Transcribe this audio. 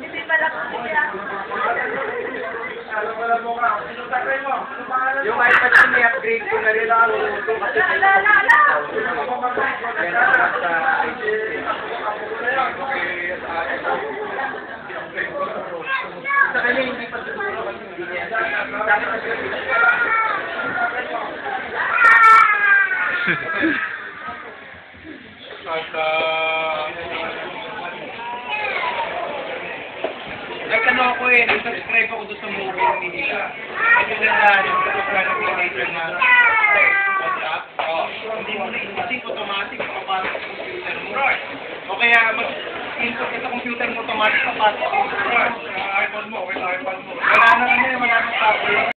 Hindi pala ko siya. Yung iPad ko may upgrade ko na rin ako. Sa kanya hindi pa siguro kasi hindi niya. Nagkano ako nag-subscribe ako doon sa movie ng Minila. Kasi nagkano creator na WhatsApp. Hindi mo na i-sync automatic papasok sa computer mo. O kaya mag-input ka sa computer mo automatic papasok sa iPhone mo. Wala na wala nang tablet.